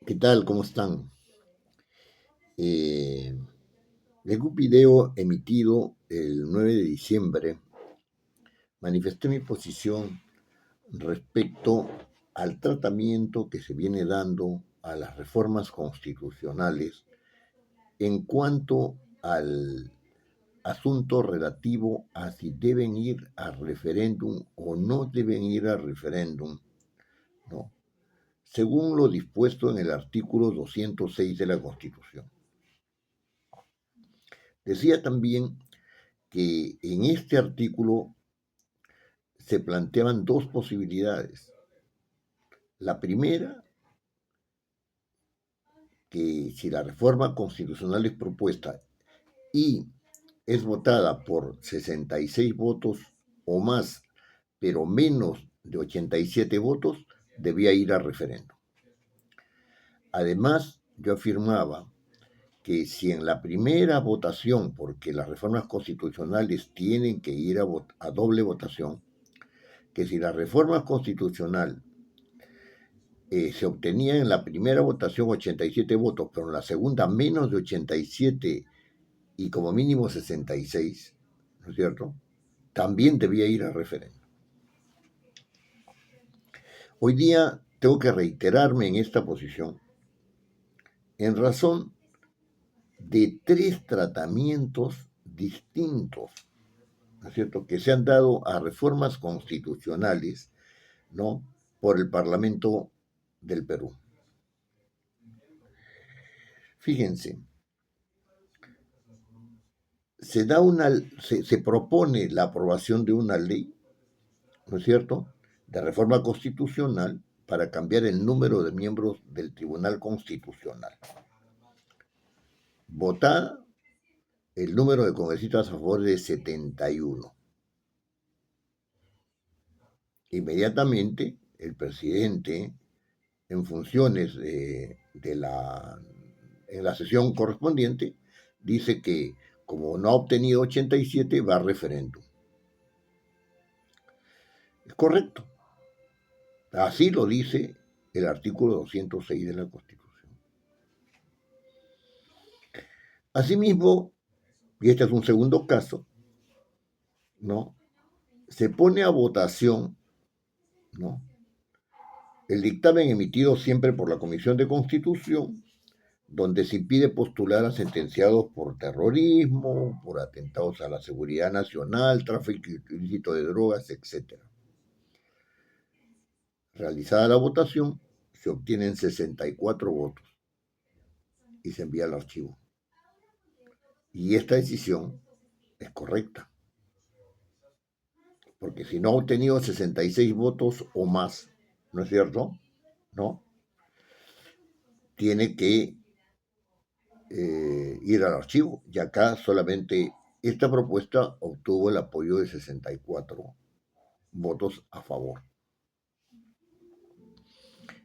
¿Qué tal? ¿Cómo están? Eh, en un video emitido el 9 de diciembre, manifesté mi posición respecto al tratamiento que se viene dando a las reformas constitucionales en cuanto al asunto relativo a si deben ir a referéndum o no deben ir a referéndum, ¿no? Según lo dispuesto en el artículo 206 de la Constitución. Decía también que en este artículo se planteaban dos posibilidades. La primera, que si la reforma constitucional es propuesta y es votada por 66 votos o más, pero menos de 87 votos, debía ir a referéndum. Además, yo afirmaba que si en la primera votación, porque las reformas constitucionales tienen que ir a doble votación, que si la reforma constitucional se obtenía en la primera votación 87 votos, pero en la segunda menos de 87 y como mínimo 66, ¿no es cierto? También debía ir a referéndum. Hoy día tengo que reiterarme en esta posición en razón de tres tratamientos distintos, ¿no es cierto?, que se han dado a reformas constitucionales, ¿no?, por el Parlamento del Perú. Fíjense, se propone la aprobación de una ley, ¿no es cierto?, de reforma constitucional para cambiar el número de miembros del Tribunal Constitucional. Votada, el número de congresistas a favor de 71. Inmediatamente, el presidente, en funciones en la sesión correspondiente, dice que como no ha obtenido 87, va a referéndum. Es correcto. Así lo dice el artículo 206 de la Constitución. Asimismo, y este es un segundo caso, ¿no?, se pone a votación, ¿no?, el dictamen emitido siempre por la Comisión de Constitución, donde se impide postular a sentenciados por terrorismo, por atentados a la seguridad nacional, tráfico ilícito de drogas, etc. Realizada la votación, se obtienen 64 votos y se envía al archivo. Y esta decisión es correcta, porque si no ha obtenido 66 votos o más, ¿no es cierto?, ¿no?, tiene que ir al archivo. Y acá solamente esta propuesta obtuvo el apoyo de 64 votos a favor.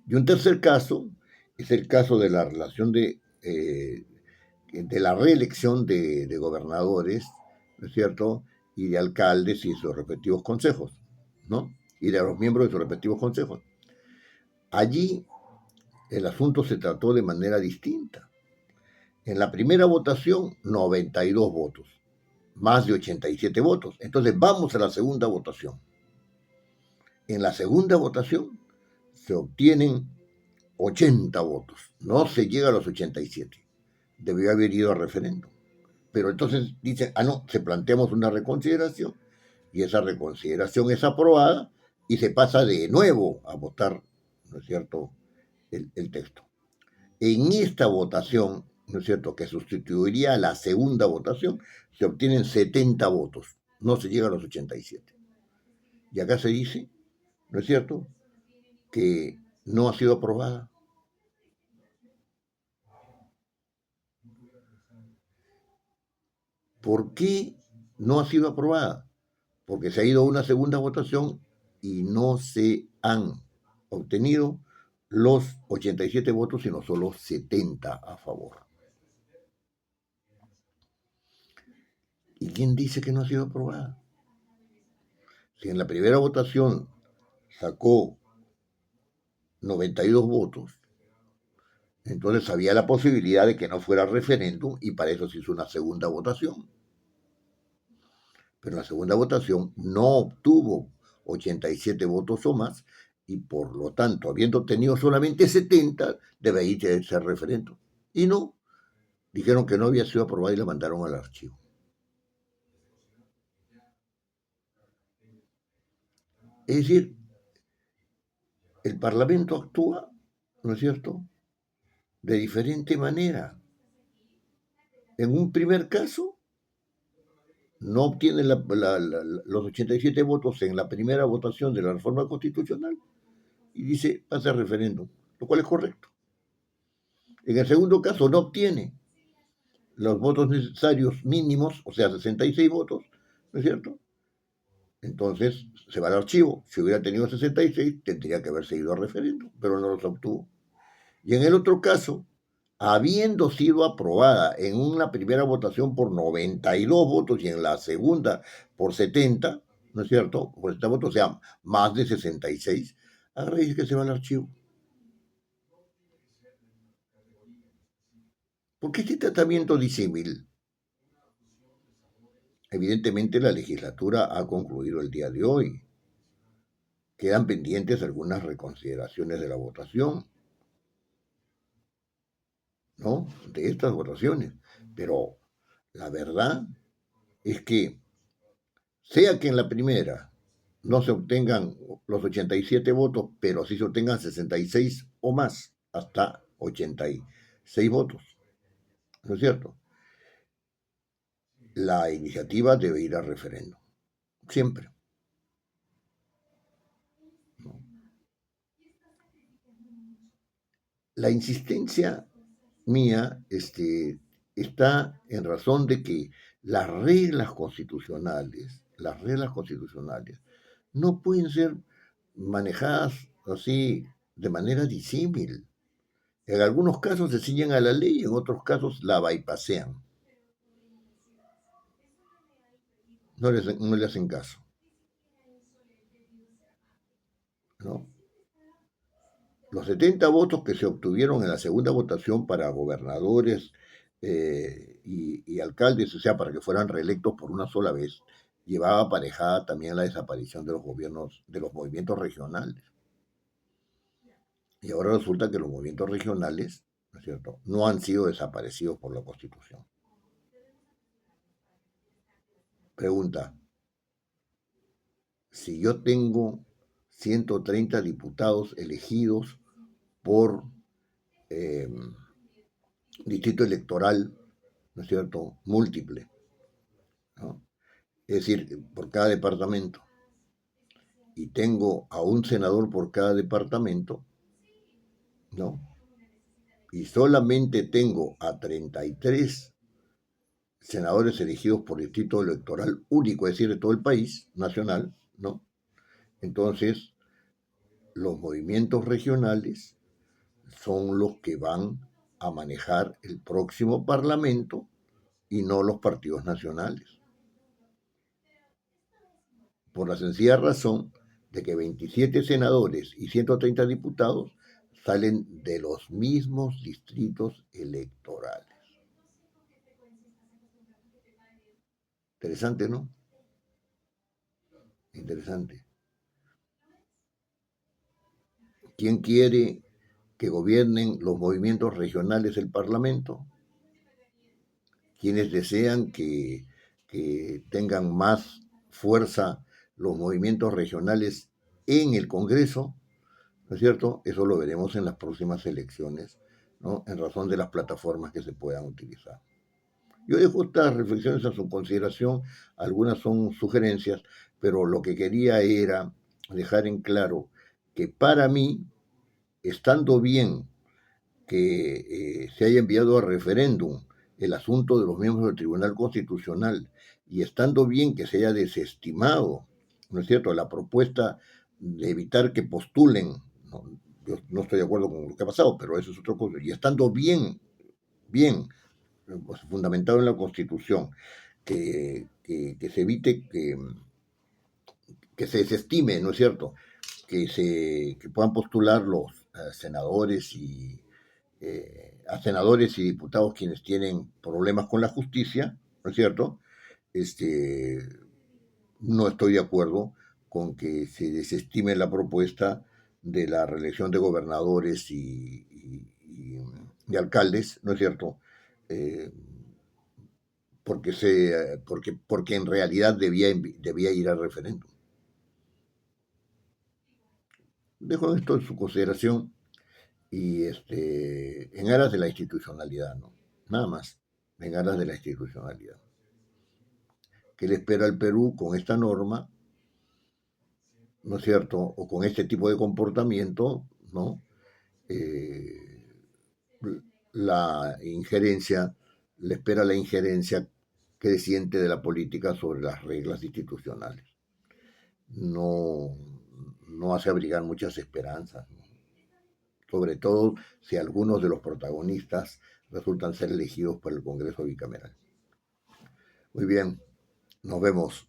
Y un tercer caso es el caso de la relación de la reelección de gobernadores, ¿no es cierto?, y de alcaldes y sus respectivos consejos, ¿no?, y de los miembros de sus respectivos consejos. Allí el asunto se trató de manera distinta. En la primera votación, 92 votos, más de 87 votos. Entonces vamos a la segunda votación. En la segunda votación se obtienen 80 votos, no se llega a los 87. Debió haber ido a referéndum. Pero entonces dicen, no, se planteamos una reconsideración y esa reconsideración es aprobada y se pasa de nuevo a votar, ¿no es cierto?, el texto. En esta votación, ¿no es cierto?, que sustituiría a la segunda votación, se obtienen 70 votos, no se llega a los 87. Y acá se dice, ¿no es cierto?, que no ha sido aprobada. ¿Por qué no ha sido aprobada? Porque se ha ido a una segunda votación y no se han obtenido los 87 votos, sino solo 70 a favor. ¿Y quién dice que no ha sido aprobada? Si en la primera votación sacó 92 votos Entonces había la posibilidad de que no fuera referéndum y para eso se hizo una segunda votación. Pero la segunda votación no obtuvo 87 votos o más y por lo tanto, habiendo tenido solamente 70, debería ser referéndum. Y no, dijeron que no había sido aprobada y la mandaron al archivo. Es decir, el Parlamento actúa, ¿no es cierto?, de diferente manera. En un primer caso, no obtiene los 87 votos en la primera votación de la reforma constitucional y dice, pasa el referéndum, lo cual es correcto. En el segundo caso, no obtiene los votos necesarios mínimos, o sea, 66 votos, ¿no es cierto? Entonces se va al archivo. Si hubiera tenido 66, tendría que haberse ido a referéndum, pero no los obtuvo. Y en el otro caso, habiendo sido aprobada en una primera votación por 92 votos y en la segunda por 70, ¿no es cierto? Por 70 votos, o sea, más de 66, ahora dice que se va al archivo. ¿Por qué este tratamiento disímil? Evidentemente la legislatura ha concluido el día de hoy. Quedan pendientes algunas reconsideraciones de la votación, ¿no? De estas votaciones. Pero la verdad es que, sea que en la primera no se obtengan los 87 votos, pero sí se obtengan 66 o más, hasta 86 votos, ¿no es cierto? La iniciativa debe ir a referéndum, siempre, ¿no? La insistencia mía está en razón de que las reglas constitucionales no pueden ser manejadas así de manera disímil. En algunos casos se ciñen a la ley, en otros casos la bypasean. No le hacen caso, ¿no? Los 70 votos que se obtuvieron en la segunda votación para gobernadores y alcaldes, o sea, para que fueran reelectos por una sola vez, llevaba aparejada también la desaparición de los gobiernos, de los movimientos regionales. Y ahora resulta que los movimientos regionales, ¿no es cierto?, no han sido desaparecidos por la Constitución. Pregunta, si yo tengo 130 diputados elegidos por eh, distrito electoral, ¿no es cierto?, múltiple, ¿no? Es decir, por cada departamento, y tengo a un senador por cada departamento, ¿no? Y solamente tengo a 33 senadores elegidos por distrito electoral único, es decir, de todo el país nacional, ¿no? Entonces, los movimientos regionales son los que van a manejar el próximo parlamento y no los partidos nacionales. Por la sencilla razón de que 27 senadores y 130 diputados salen de los mismos distritos electorales. Interesante, ¿no? Interesante. ¿Quién quiere que gobiernen los movimientos regionales del Parlamento? Quienes desean que tengan más fuerza los movimientos regionales en el Congreso, ¿no es cierto? Eso lo veremos en las próximas elecciones, ¿no? En razón de las plataformas que se puedan utilizar. Yo dejo estas reflexiones a su consideración, algunas son sugerencias, pero lo que quería era dejar en claro que para mí, estando bien que se haya enviado a referéndum el asunto de los miembros del Tribunal Constitucional y estando bien que se haya desestimado, ¿no es cierto?, la propuesta de evitar que postulen, ¿no? Yo no estoy de acuerdo con lo que ha pasado, pero eso es otra cosa, y estando bien, pues, fundamentado en la Constitución, que se evite que se desestime, ¿no es cierto?, que puedan postular los senadores y a senadores y diputados quienes tienen problemas con la justicia, ¿no es cierto? Este, no estoy de acuerdo con que se desestime la propuesta de la reelección de gobernadores y alcaldes, ¿no es cierto? Eh, porque en realidad debía ir al referéndum. Dejo esto en su consideración y en aras de la institucionalidad, ¿no? Nada más, en aras de la institucionalidad. ¿Qué le espera al Perú con esta norma, no es cierto? O con este tipo de comportamiento, ¿no? Eh, la injerencia, le espera la injerencia creciente de la política sobre las reglas institucionales. No, no hace abrigar muchas esperanzas, ¿no? Sobre todo si algunos de los protagonistas resultan ser elegidos por el Congreso bicameral. Muy bien, nos vemos.